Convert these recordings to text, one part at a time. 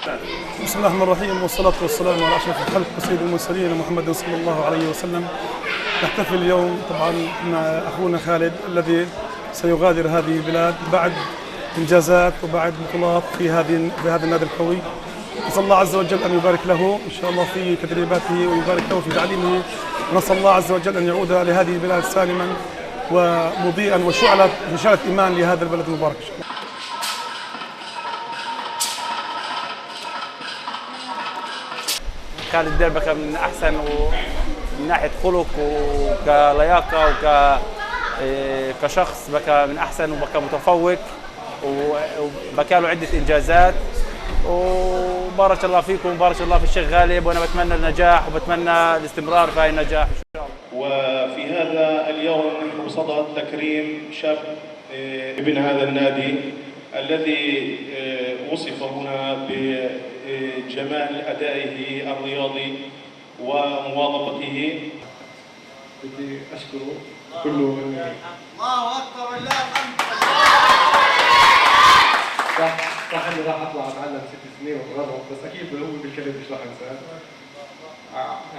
بسم الله الرحمن الرحيم، والصلاة والسلام على أشرف الخلق وسيد المرسلين محمد صلى الله عليه وسلم. نحتفل اليوم طبعا مع أخونا خالد الذي سيغادر هذه البلاد بعد إنجازات وبعد بطولات في هذا النادي القوي. نسأل الله عز وجل أن يبارك له إن شاء الله في تدريباته ويبارك له في تعليمه، ونسأل الله عز وجل أن يعود لهذه البلاد سالما ومضيئا وشعلة إيمان لهذا البلد المبارك إن شاء الله. خالد الدير بقى من أحسن من ناحية خلق وكلياقة كشخص بقى من أحسن وبقى متفوق وبقى له عدة إنجازات. وبارك الله فيكم وبارك الله في الشيخ غالب، وأنا بتمنى النجاح وبتمنى الاستمرار في هذا النجاح إن شاء الله. وفي هذا اليوم نحن بصدد تكريم شاب ابن هذا النادي الذي وصف هنا بجمال أدائه الرياضي ومواظبته. بدي أشكره كله. الله أكبر ولله الحمد. صح إني راح أطلع أتعلم 6 سنين وأتغرب، بس أكيد هو بالكلام مش راح أنساه.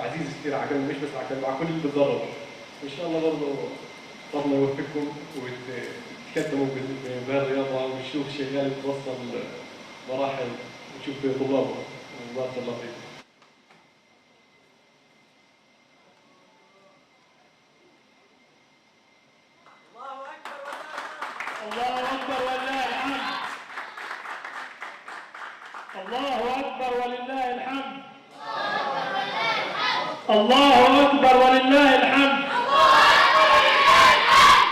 عزيز كثير على كلمة، مش بس على كلمة، على كل اللي بتضرب. وإن شاء الله برضه ربنا يوفقكم وتقدموا بالرياضة ونشوف شغال توصل مراحل ونشوف طلابه. بارك الله فيكم. الله أكبر ولله الحمد. الله أكبر ولله الحمد. الله أكبر ولله الحمد.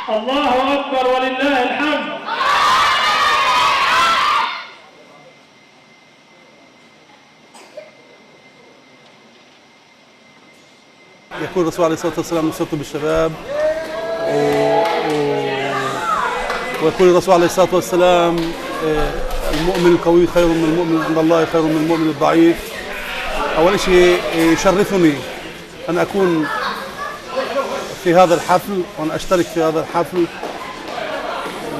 الله أكبر ولله الحمد. يقول الرسول عليه الصلاة والسلام: نصرت بالشباب. ويقول الرسول عليه الصلاة والسلام: المؤمن القوي خير من المؤمن عند الله، خير من المؤمن الضعيف. أول شيء يشرفني أن أكون في هذا الحفل وأن أشترك في هذا الحفل،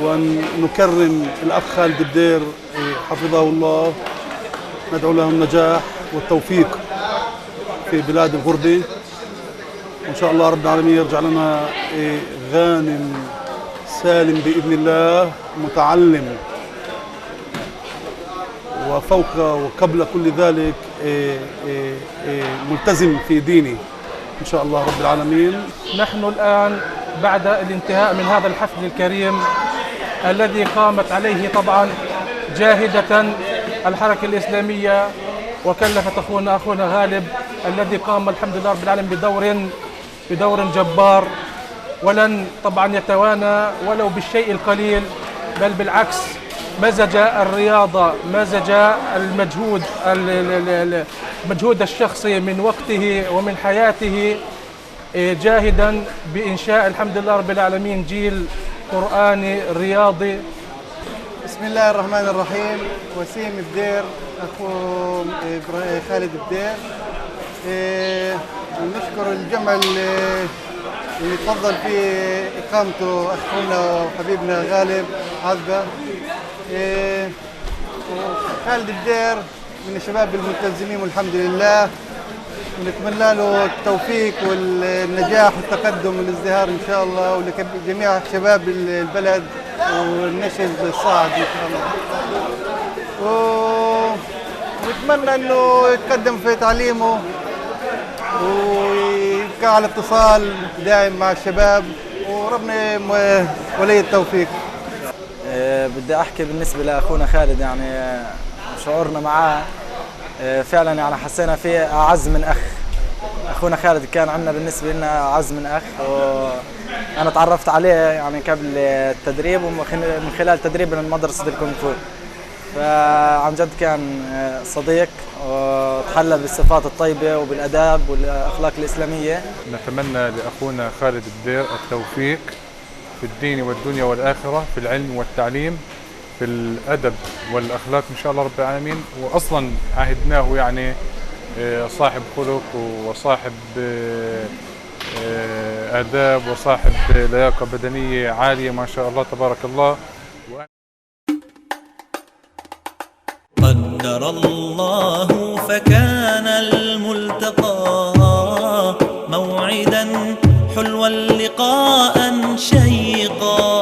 وأن نكرم الأخ خالد الدير حفظه الله. ندعو له النجاح والتوفيق في بلاد الغربة، وإن شاء الله رب العالمين يرجع لنا غانم سالم بإذن الله، متعلم، وفوق وقبل كل ذلك ملتزم في دينه إن شاء الله رب العالمين. نحن الآن بعد الانتهاء من هذا الحفل الكريم الذي قامت عليه طبعا جاهدة الحركة الإسلامية، وكلفت أخونا غالب الذي قام الحمد لله رب العالمين بدور جبار، ولن طبعا يتوانى ولو بالشيء القليل، بل بالعكس مزج الرياضة، مزج المجهود الشخصي من وقته ومن حياته، جاهدا بإنشاء الحمد لله رب العالمين جيل قرآني رياضي. بسم الله الرحمن الرحيم. وسيم الدير أخو خالد الدير. نشكر الجمع اللي تفضل في إقامته أخونا وحبيبنا غالب عذبة. خالد الدير من الشباب الملتزمين والحمد لله، ونتمنى له التوفيق والنجاح والتقدم والازدهار إن شاء الله، ولجميع شباب البلد والنشء الصاعد إن شاء الله. ونتمنى إنه يتقدم في تعليمه ويبقى على اتصال دائم مع الشباب، وربنا ولي التوفيق. بدي أحكي بالنسبة لأخونا خالد، يعني شعورنا معاه فعلا يعني حسينا فيه أعز من أخ. أخونا خالد كان عندنا بالنسبة لنا أعز من أخ، وأنا تعرفت عليه يعني قبل التدريب ومن خلال تدريب من مدرسة الكونغ فو، فعن جد كان صديق وتحلى بالصفات الطيبة وبالأداب والأخلاق الإسلامية. نتمنى لأخونا خالد الدير التوفيق في الدين والدنيا والآخرة، في العلم والتعليم، في الأدب والأخلاق إن شاء الله رب العالمين. وأصلا عهدناه يعني صاحب خلق وصاحب آداب وصاحب لياقة بدنية عالية ما شاء الله تبارك الله. قدر الله فكان الملتقى موعدا حلوا لقاء شيقا.